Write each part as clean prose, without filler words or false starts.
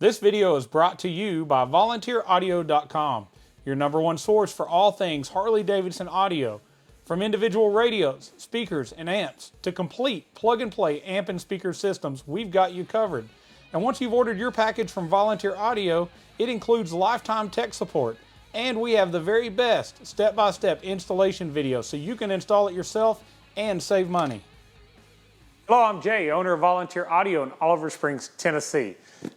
This video is brought to you by volunteeraudio.com, your #1 source for all things Harley-Davidson audio. From individual radios, speakers, and amps to complete plug-and-play amp and speaker systems, we've got you covered. And once you've ordered your package from Volunteer Audio, it includes lifetime tech support. And we have the very best step-by-step installation video so you can install it yourself and save money. Hello, I'm Jay, owner of Volunteer Audio in Oliver Springs, Tennessee.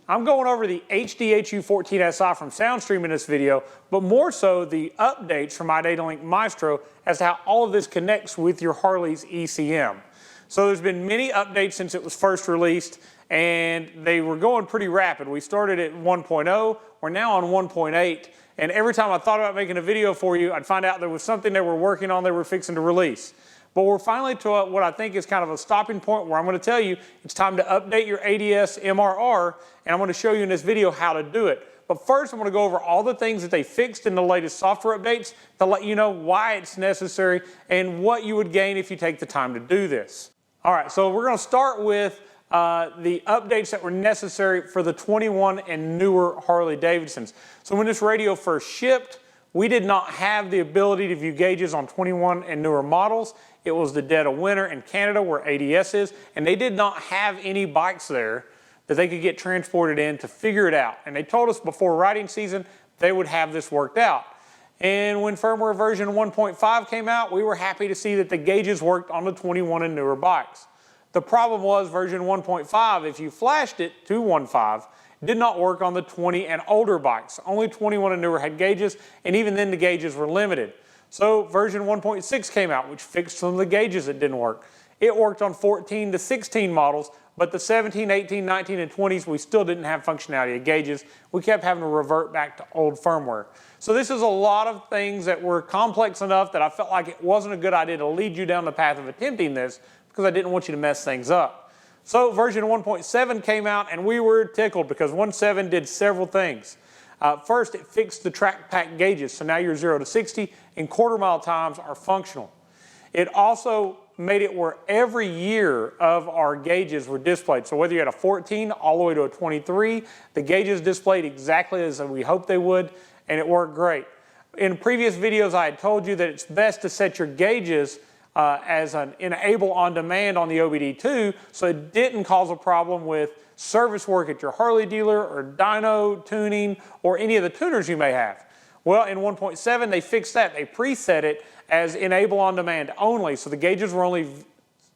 I'm going over the HDHU.14Si from Soundstream in this video, but more so the updates from iDatalink Maestro as to how all of this connects with your Harley's ECM. So there's been many updates since it was first released, and they were going pretty rapid. We started at 1.0, we're now on 1.8, and every time I thought about making a video for you, I'd find out there was something they were working on they were fixing to release. But we're finally to what I think is kind of a stopping point where I'm going to tell you it's time to update your ADS-MRR, and I'm going to show you in this video how to do it. But first, I'm going to go over all the things that they fixed in the latest software updates to let you know why it's necessary and what you would gain if you take the time to do this. All right, so we're going to start with the updates that were necessary for the 21 and newer Harley-Davidsons. So when this radio first shipped, we did not have the ability to view gauges on 21 and newer models. It was the dead of winter in Canada where ADS is, and they did not have any bikes there that they could get transported in to figure it out. And they told us before riding season they would have this worked out. And when firmware version 1.5 came out, we were happy to see that the gauges worked on the 21 and newer bikes. The problem was version 1.5, if you flashed it to 1.5, did not work on the 20 and older bikes. Only 21 and newer had gauges, and even then the gauges were limited. So version 1.6 came out, which fixed some of the gauges that didn't work. It worked on 14 to 16 models, but the 17, 18, 19, and 20s, we still didn't have functionality of gauges. We kept having to revert back to old firmware. So this is a lot of things that were complex enough that I felt like it wasn't a good idea to lead you down the path of attempting this because I didn't want you to mess things up. So version 1.7 came out and we were tickled because 1.7 did several things. First, it fixed the track pack gauges, so now your 0 to 60 and quarter-mile times are functional. It also made it where every year of our gauges were displayed. So whether you had a 14 all the way to a 23, the gauges displayed exactly as we hoped they would, and it worked great. In previous videos, I had told you that it's best to set your gauges as an enable on demand on the OBD2 so it didn't cause a problem with service work at your Harley dealer or dyno tuning or any of the tuners you may have. Well, in 1.7 they fixed that. They preset it as enable on demand only, so the gauges were only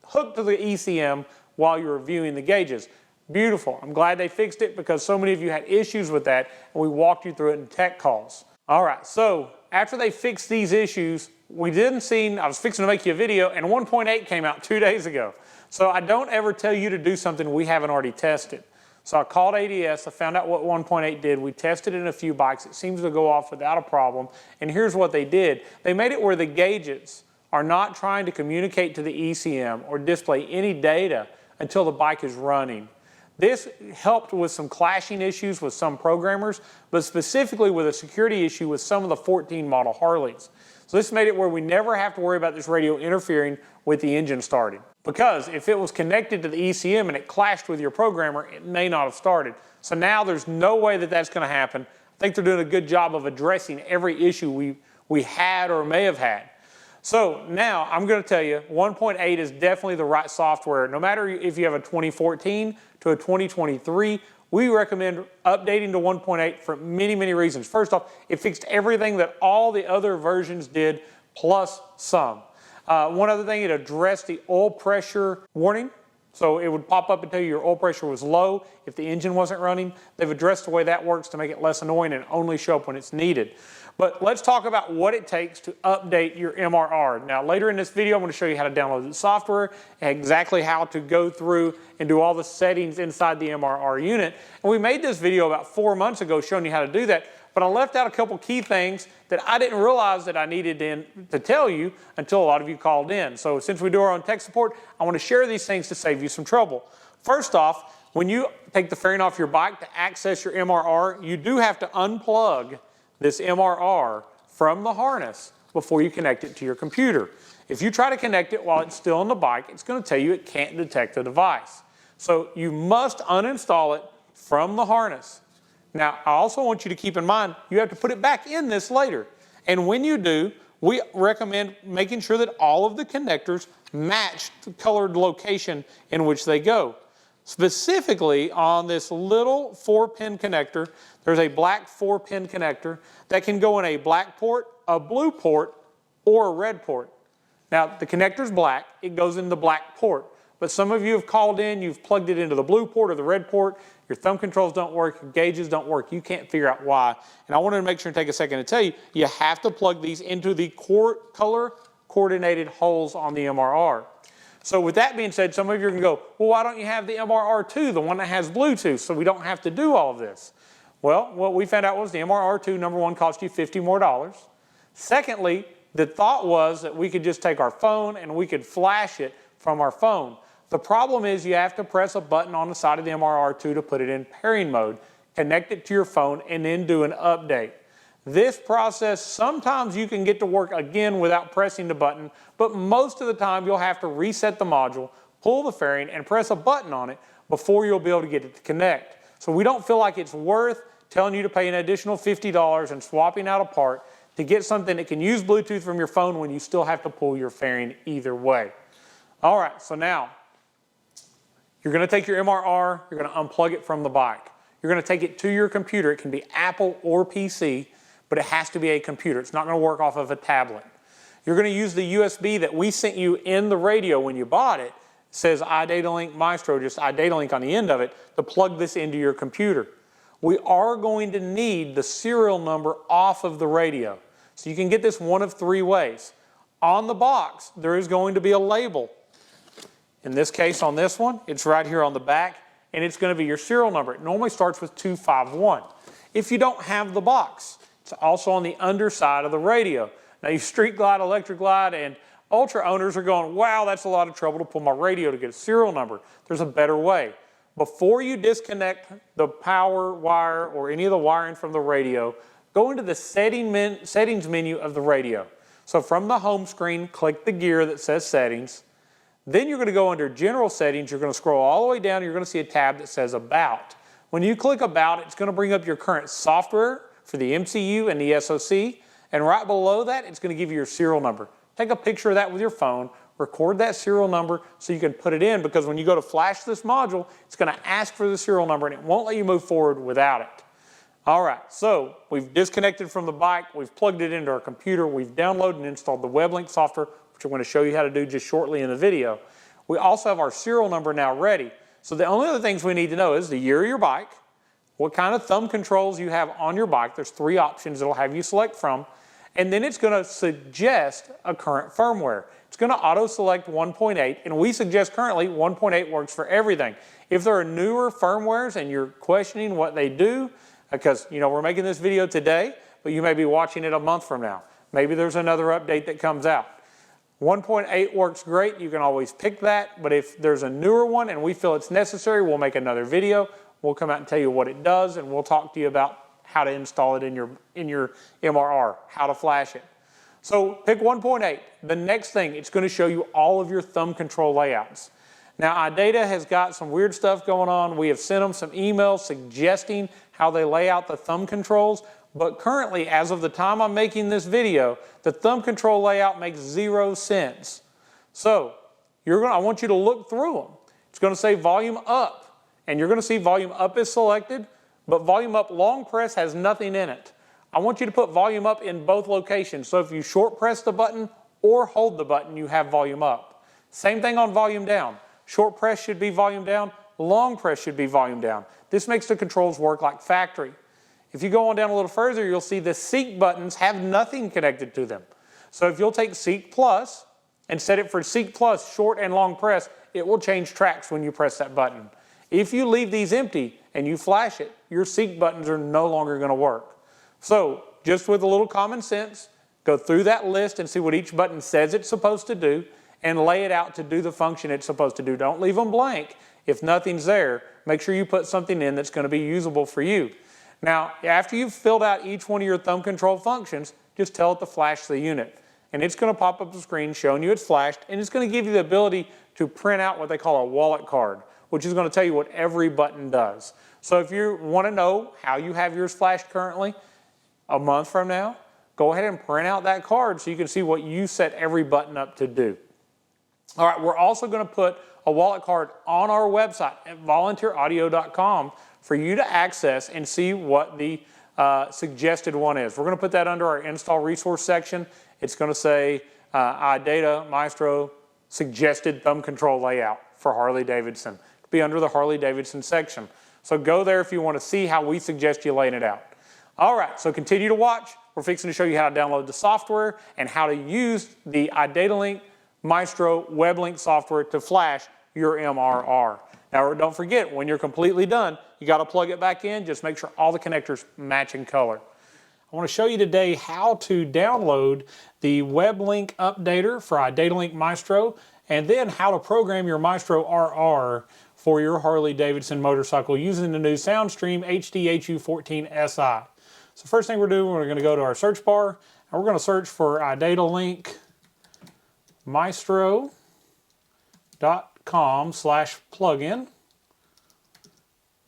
hooked to the ECM while you were viewing the gauges. Beautiful. I'm glad they fixed it because so many of you had issues with that and we walked you through it in tech calls. All right, so after they fixed these issues, I was fixing to make you a video and 1.8 came out 2 days ago. So I don't ever tell you to do something we haven't already tested. So I called ADS, I found out what 1.8 did, we tested it in a few bikes, it seems to go off without a problem, and here's what they did. They made it where the gauges are not trying to communicate to the ECM or display any data until the bike is running. This helped with some clashing issues with some programmers, but specifically with a security issue with some of the 14 model Harleys. So this made it where we never have to worry about this radio interfering with the engine starting. Because if it was connected to the ECM and it clashed with your programmer, it may not have started. So now there's no way that that's going to happen. I think they're doing a good job of addressing every issue we had or may have had. So now I'm going to tell you 1.8 is definitely the right software. No matter if you have a 2014 to a 2023, we recommend updating to 1.8 for many, many reasons. First off, it fixed everything that all the other versions did, plus some. One other thing, it addressed the oil pressure warning. So it would pop up and tell you your oil pressure was low if the engine wasn't running. They've addressed the way that works to make it less annoying and only show up when it's needed. But let's talk about what it takes to update your MRR. Now later in this video, I'm going to show you how to download the software, and exactly how to go through and do all the settings inside the MRR unit. And we made this video about 4 months ago showing you how to do that, but I left out a couple key things that I didn't realize that I needed to tell you until a lot of you called in. So since we do our own tech support, I want to share these things to save you some trouble. First off, when you take the fairing off your bike to access your MRR, you do have to unplug this MRR from the harness before you connect it to your computer. If you try to connect it while it's still on the bike, it's going to tell you it can't detect the device. So you must uninstall it from the harness. Now, I also want you to keep in mind, you have to put it back in this later. And when you do, we recommend making sure that all of the connectors match the colored location in which they go. Specifically, on this little 4-pin connector, there's a black 4-pin connector that can go in a black port, a blue port, or a red port. Now, the connector's black, it goes in the black port. But some of you have called in, you've plugged it into the blue port or the red port, your thumb controls don't work, your gauges don't work, you can't figure out why. And I wanted to make sure and take a second to tell you, you have to plug these into the color coordinated holes on the MRR. So with that being said, some of you are going to go, well, why don't you have the MRR2, the one that has Bluetooth, so we don't have to do all of this? Well, what we found out was the MRR2, number one, cost you $50 more. Secondly, the thought was that we could just take our phone and we could flash it from our phone. The problem is you have to press a button on the side of the MRR2 to put it in pairing mode, connect it to your phone, and then do an update. This process, sometimes you can get to work again without pressing the button, but most of the time you'll have to reset the module, pull the fairing, and press a button on it before you'll be able to get it to connect. So we don't feel like it's worth telling you to pay an additional $50 and swapping out a part to get something that can use Bluetooth from your phone when you still have to pull your fairing either way. All right, so now, you're going to take your MRR, you're going to unplug it from the bike. You're going to take it to your computer. It can be Apple or PC, but it has to be a computer. It's not going to work off of a tablet. You're going to use the USB that we sent you in the radio when you bought it. It says iDatalink Maestro, just iDatalink on the end of it, to plug this into your computer. We are going to need the serial number off of the radio. So you can get this one of 3 ways. On the box, there is going to be a label. In this case, on this one, it's right here on the back, and it's going to be your serial number. It normally starts with 251. If you don't have the box, it's also on the underside of the radio. Now, you Street Glide, Electric Glide, and Ultra owners are going, wow, that's a lot of trouble to pull my radio to get a serial number. There's a better way. Before you disconnect the power wire or any of the wiring from the radio, go into the settings menu of the radio. So from the home screen, click the gear that says Settings. Then you're going to go under General Settings. You're going to scroll all the way down. You're going to see a tab that says About. When you click About, it's going to bring up your current software for the MCU and the SoC. And right below that, it's going to give you your serial number. Take a picture of that with your phone. Record that serial number so you can put it in, because when you go to flash this module, it's going to ask for the serial number and it won't let you move forward without it. All right, so we've disconnected from the bike. We've plugged it into our computer. We've downloaded and installed the WebLink software, which I'm going to show you how to do just shortly in the video. We also have our serial number now ready. So the only other things we need to know is the year of your bike, what kind of thumb controls you have on your bike. There's 3 options it'll have you select from. And then it's going to suggest a current firmware. It's going to auto-select 1.8, and we suggest currently 1.8 works for everything. If there are newer firmwares and you're questioning what they do, because we're making this video today, but you may be watching it a month from now. Maybe there's another update that comes out. 1.8 works great. You can always pick that, but if there's a newer one and we feel it's necessary, we'll make another video. We'll come out and tell you what it does, and we'll talk to you about how to install it in your MRR, how to flash it. So pick 1.8. The next thing, it's going to show you all of your thumb control layouts. Now, iData has got some weird stuff going on. We have sent them some emails suggesting how they lay out the thumb controls, but currently, as of the time I'm making this video, the thumb control layout makes 0 sense. So I want you to look through them. It's going to say volume up, and you're going to see volume up is selected, but volume up long press has nothing in it. I want you to put volume up in both locations. So if you short press the button or hold the button, you have volume up. Same thing on volume down. Short press should be volume down. Long press should be volume down. This makes the controls work like factory. If you go on down a little further, you'll see the Seek buttons have nothing connected to them. So if you'll take Seek Plus and set it for Seek Plus short and long press, it will change tracks when you press that button. If you leave these empty and you flash it, your Seek buttons are no longer going to work. So just with a little common sense, go through that list and see what each button says it's supposed to do and lay it out to do the function it's supposed to do. Don't leave them blank. If nothing's there, make sure you put something in that's going to be usable for you. Now, after you've filled out each one of your thumb control functions, just tell it to flash the unit. And it's going to pop up the screen showing you it's flashed, and it's going to give you the ability to print out what they call a wallet card. which is going to tell you what every button does. So if you want to know how you have yours flashed currently, a month from now, go ahead and print out that card so you can see what you set every button up to do. All right, we're also going to put a wallet card on our website at volunteeraudio.com for you to access and see what the suggested one is. We're going to put that under our install resource section. It's going to say iData Maestro suggested thumb control layout for Harley Davidson. It'll be under the Harley Davidson section. So go there if you want to see how we suggest you laying it out. All right, so continue to watch. We're fixing to show you how to download the software and how to use the iDatalink Maestro web link software to flash your MRR. Now don't forget, when you're completely done, you got to plug it back in. Just make sure all the connectors match in color. I want to show you today how to download the web link updater for iDatalink Maestro, and then how to program your Maestro RR for your Harley Davidson motorcycle using the new Soundstream HDHU.14Si. So first thing we're doing, we're going to go to our search bar, and we're going to search for iDatalink Maestro.com/plugin.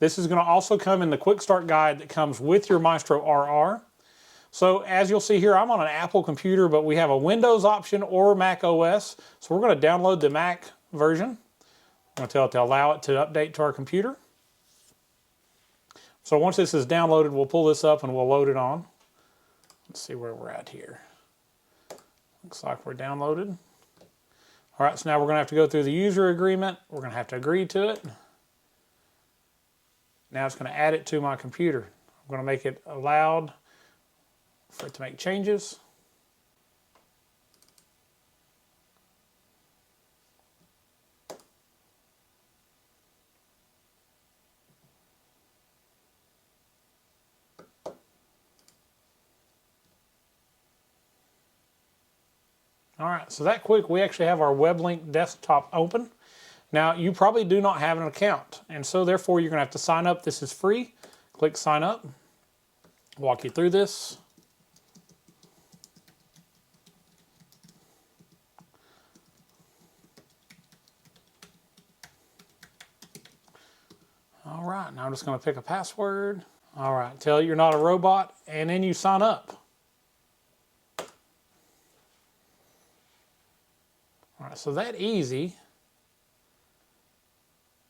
This is going to also come in the quick start guide that comes with your Maestro RR. So as you'll see here, I'm on an Apple computer, but we have a Windows option or Mac OS. So we're going to download the Mac version. I'm going to tell it to allow it to update to our computer. So once this is downloaded, we'll pull this up and we'll load it on. Let's see where we're at here. Looks like we're downloaded. All right, so now we're going to have to go through the user agreement. We're going to have to agree to it. Now it's going to add it to my computer. I'm going to make it allowed for it to make changes. All right, so that quick, we actually have our web link desktop open. Now, you probably do not have an account, and so therefore you're going to have to sign up. This is free. Click sign up. Walk you through this. All right, now I'm just going to pick a password. All right, tell it you're not a robot, and then you sign up. All right, so that easy.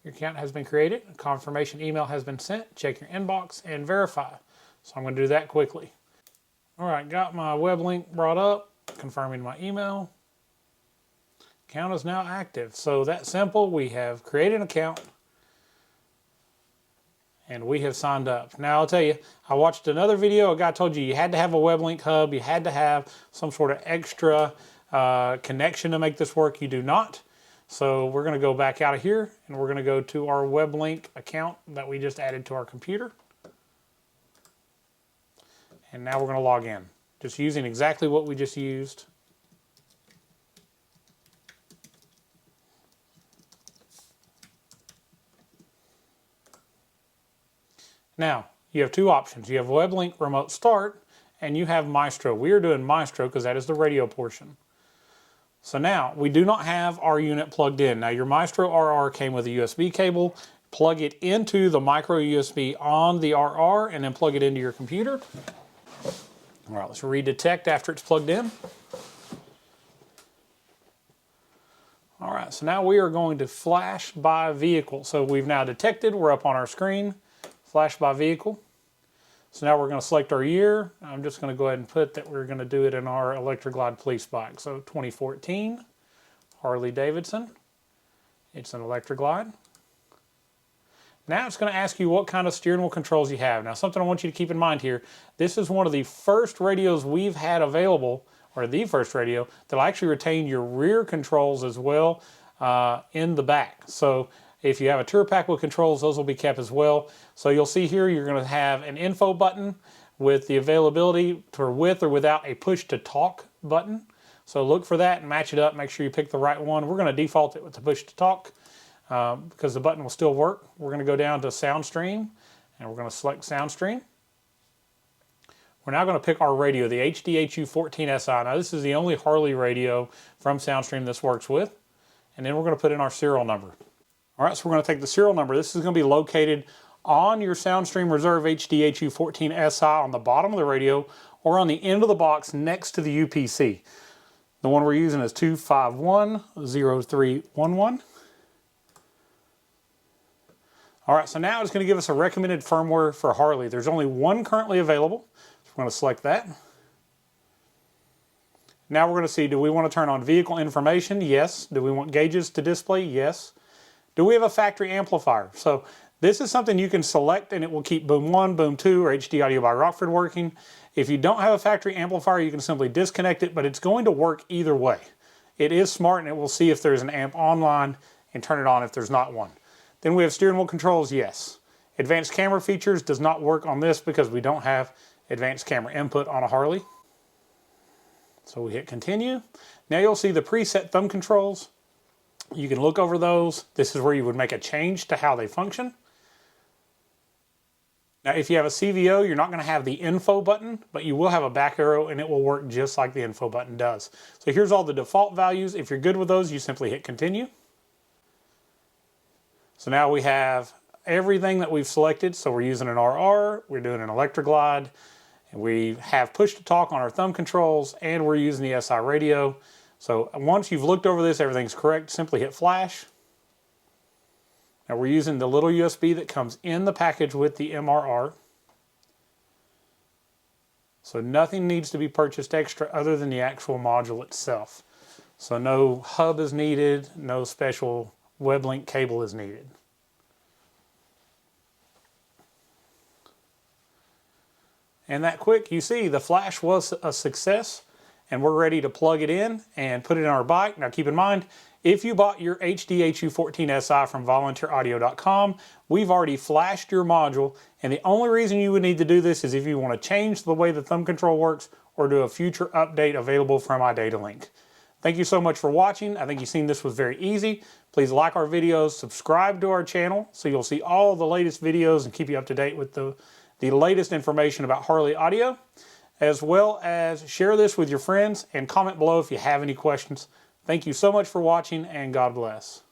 Your account has been created, a confirmation email has been sent, check your inbox and verify. So I'm going to do that quickly. All right, got my web link brought up, confirming my email. Account is now active. So that's simple. We have created an account and we have signed up. Now I'll tell you, I watched another video. A guy told you had to have a web link hub. You had to have some sort of extra connection to make this work. You do not. So we're going to go back out of here and we're going to go to our web link account that we just added to our computer. And now we're going to log in, just using exactly what we just used. Now, you have two options. You have WebLink Remote Start and you have Maestro. We are doing Maestro because that is the radio portion. So now, we do not have our unit plugged in. Now, your Maestro RR came with a USB cable. Plug it into the micro USB on the RR and then plug it into your computer. All right, let's redetect after it's plugged in. All right, so now we are going to flash by vehicle. So we've now detected, we're up on our screen, flash by vehicle. So now we're going to select our year. I'm just going to go ahead and put that we're going to do it in our Electroglide police bike. So 2014, Harley Davidson. It's an Electroglide. Now it's going to ask you what kind of steering wheel controls you have. Now something I want you to keep in mind here, this is one of the first radios we've had available, or the first radio, that'll actually retain your rear controls as well in the back. So if you have a tour pack with controls, those will be kept as well. So you'll see here you're going to have an info button with the availability for with or without a push to talk button. So look for that and match it up. Make sure you pick the right one. We're going to default it with the push to talk. Because the button will still work. We're going to go down to Soundstream and we're going to select Soundstream. We're now going to pick our radio, the HDHU.14Si. Now this is the only Harley radio from Soundstream this works with. And then we're going to put in our serial number. All right, so we're going to take the serial number. This is going to be located on your Soundstream Reserve HDHU.14Si on the bottom of the radio or on the end of the box next to the UPC. The one we're using is 2510311. All right, so now it's going to give us a recommended firmware for Harley. There's only one currently available, so we're going to select that. Now we're going to see, do we want to turn on vehicle information? Yes. Do we want gauges to display? Yes. Do we have a factory amplifier? So this is something you can select and it will keep boom 1, boom 2, or HD Audio by Rockford working. If you don't have a factory amplifier, you can simply disconnect it, but it's going to work either way. It is smart and it will see if there's an amp online and turn it on if there's not one. Then we have steering wheel controls, yes. Advanced camera features does not work on this because we don't have advanced camera input on a Harley. So we hit continue. Now you'll see the preset thumb controls. You can look over those. This is where you would make a change to how they function. Now if you have a CVO, you're not going to have the info button, but you will have a back arrow and it will work just like the info button does. So here's all the default values. If you're good with those, you simply hit continue. So now we have everything that we've selected. So we're using an RR, we're doing an Electroglide, and we have push to talk on our thumb controls, and we're using the SI radio. So once you've looked over this, everything's correct, simply hit flash. Now we're using the little USB that comes in the package with the MRR. So nothing needs to be purchased extra other than the actual module itself. So no hub is needed, no special web link cable is needed. And that quick, you see the flash was a success and we're ready to plug it in and put it in our bike. Now keep in mind, if you bought your HDHU.14Si from volunteeraudio.com, we've already flashed your module, and the only reason you would need to do this is if you want to change the way the thumb control works or do a future update available from iDatalink. Thank you so much for watching. I think you've seen this was very easy. Please like our videos, subscribe to our channel so you'll see all the latest videos and keep you up to date with the latest information about Harley audio, as well as share this with your friends and comment below if you have any questions. Thank you so much for watching, and God bless.